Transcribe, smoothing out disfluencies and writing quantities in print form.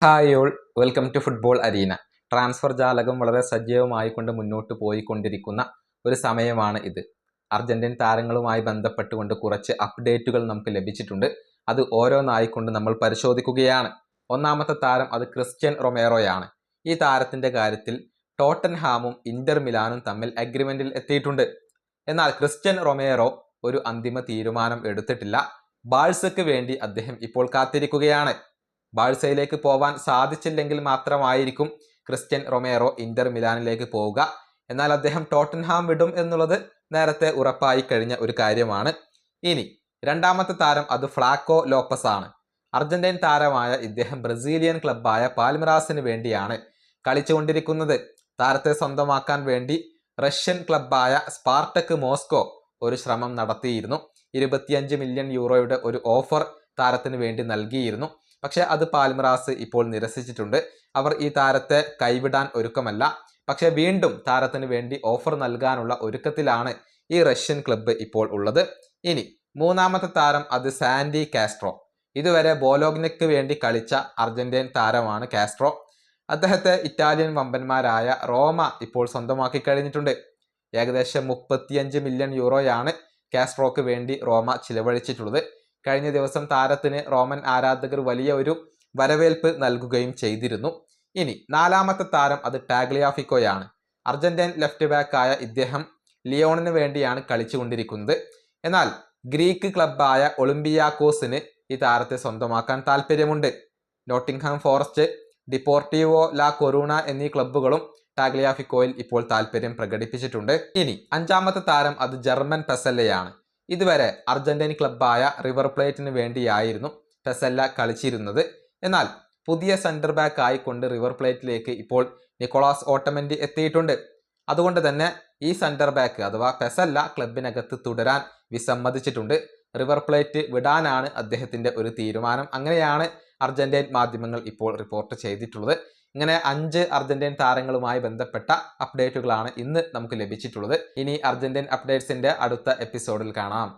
Hi all, welcome to football arena. Transfer ജാലകം വളരെ സജീവമായി കൊണ്ട് മുന്നോട്ട് പോയിക്കൊണ്ടിരിക്കുന്ന ഒരു സമയമാണ് ഇത്. അർജന്റീൻ താരങ്ങളുമായി ബന്ധപ്പെട്ടുകൊണ്ട് കുറച്ച് അപ്ഡേറ്റുകൾ നമുക്ക് ലഭിച്ചിട്ടുണ്ട്. അത് ഓരോന്നായിക്കൊണ്ട് നമ്മൾ പരിശോധിക്കുകയാണ്. ഒന്നാമത്തെ താരം അത് ക്രിസ്ത്യൻ റൊമേറോയാണ്. ഈ താരത്തിന്റെ കാര്യത്തിൽ ടോട്ടൻഹാമും ഇന്റർ മിലാനും തമ്മിൽ അഗ്രിമെന്റിൽ എത്തിയിട്ടുണ്ട്. എന്നാൽ ക്രിസ്ത്യൻ റൊമേറോ ഒരു അന്തിമ തീരുമാനം എടുത്തിട്ടില്ല. ബാഴ്സയ്ക്ക് വേണ്ടി അദ്ദേഹം ഇപ്പോൾ കാത്തിരിക്കുകയാണ്. ബാഴ്സയിലേക്ക് പോവാൻ സാധിച്ചില്ലെങ്കിൽ മാത്രമായിരിക്കും ക്രിസ്ത്യൻ റൊമേറോ ഇന്റർ മിലാനിലേക്ക് പോവുക. എന്നാൽ അദ്ദേഹം ടോട്ടൻഹാം വിടും എന്നുള്ളത് നേരത്തെ ഉറപ്പായി കഴിഞ്ഞ ഒരു കാര്യമാണ്. ഇനി രണ്ടാമത്തെ താരം അത് ഫ്ലാക്കോ ലോപ്പസ് ആണ്. അർജന്റീൻ താരമായ ഇദ്ദേഹം ബ്രസീലിയൻ ക്ലബ്ബായ പാൽമിറാസിന് വേണ്ടിയാണ് കളിച്ചുകൊണ്ടിരിക്കുന്നത്. താരത്തെ സ്വന്തമാക്കാൻ വേണ്ടി റഷ്യൻ ക്ലബ്ബായ സ്പാർട്ടക് മോസ്കോ ഒരു ശ്രമം നടത്തിയിരുന്നു. 25 മില്യൺ യൂറോയുടെ ഒരു ഓഫർ താരത്തിന് വേണ്ടി നൽകിയിരുന്നു. പക്ഷെ അത് പാൽമിറാസ് ഇപ്പോൾ നിരസിച്ചിട്ടുണ്ട്. അവർ ഈ താരത്തെ കൈവിടാൻ ഒരുക്കമല്ല. പക്ഷെ വീണ്ടും താരത്തിന് വേണ്ടി ഓഫർ നൽകാനുള്ള ഒരുക്കത്തിലാണ് ഈ റഷ്യൻ ക്ലബ്ബ് ഇപ്പോൾ ഉള്ളത്. ഇനി മൂന്നാമത്തെ താരം അത് സാൻഡി കാസ്ട്രോ. ഇതുവരെ ബോലോഗ്നയ്ക്ക് വേണ്ടി കളിച്ച അർജന്റീൻ താരമാണ് കാസ്ട്രോ. അദ്ദേഹത്തെ ഇറ്റാലിയൻ വമ്പന്മാരായ റോമ ഇപ്പോൾ സ്വന്തമാക്കി കഴിഞ്ഞിട്ടുണ്ട്. ഏകദേശം 35 മില്യൺ യൂറോയാണ് കാസ്ട്രോക്ക് വേണ്ടി റോമ ചിലവഴിച്ചിട്ടുള്ളത്. കഴിഞ്ഞ ദിവസം താരത്തിന് റോമൻ ആരാധകർ വലിയ ഒരു വരവേൽപ്പ് നൽകുകയും ചെയ്തിരുന്നു. ഇനി നാലാമത്തെ താരം അത് ടാഗ്ലിയാഫിക്കോയാണ്. അർജന്റീൻ ലെഫ്റ്റ് ബാക്കായ ഇദ്ദേഹം ലിയോണിന് വേണ്ടിയാണ് കളിച്ചുകൊണ്ടിരിക്കുന്നത്. എന്നാൽ ഗ്രീക്ക് ക്ലബ്ബായ ഒളിമ്പിയാക്കോസിന് ഈ താരത്തെ സ്വന്തമാക്കാൻ താല്പര്യമുണ്ട്. നോട്ടിംഗ്ഹാം ഫോറസ്റ്റ്, ഡിപ്പോർട്ടീവോ ലാ കൊറൂണ എന്നീ ക്ലബ്ബുകളും ടാഗ്ലിയാഫിക്കോയിൽ ഇപ്പോൾ താല്പര്യം പ്രകടിപ്പിച്ചിട്ടുണ്ട്. ഇനി അഞ്ചാമത്തെ താരം അത് ജർമ്മൻ പെസല്ലയാണ്. ഇതുവരെ അർജന്റീൻ ക്ലബ്ബായ റിവർ പ്ലേറ്റിന് വേണ്ടിയായിരുന്നു പെസല്ല കളിച്ചിരുന്നത്. എന്നാൽ പുതിയ സെന്റർ ബാക്ക് ആയിക്കൊണ്ട് റിവർ പ്ലേറ്റിലേക്ക് ഇപ്പോൾ നിക്കോളാസ് ഓട്ടമെന്റി എത്തിയിട്ടുണ്ട്. അതുകൊണ്ട് തന്നെ ഈ സെന്റർ ബാക്ക് അഥവാ പെസല്ല ക്ലബിനകത്ത് തുടരാൻ വിസമ്മതിച്ചിട്ടുണ്ട്. റിവർ പ്ലേറ്റ് വിടാനാണ് അദ്ദേഹത്തിന്റെ ഒരു തീരുമാനം. അങ്ങനെയാണ് അർജന്റീൻ മാധ്യമങ്ങൾ ഇപ്പോൾ റിപ്പോർട്ട് ചെയ്തിട്ടുള്ളത്. ഇങ്ങനെ 5 അർജന്റീൻ താരങ്ങളുമായി ബന്ധപ്പെട്ട അപ്ഡേറ്റുകളാണ് ഇന്ന് നമുക്ക് ലഭിച്ചിട്ടുള്ളത്. ഇനി അർജന്റീൻ അപ്ഡേറ്റ്സിന്റെ അടുത്ത എപ്പിസോഡിൽ കാണാം.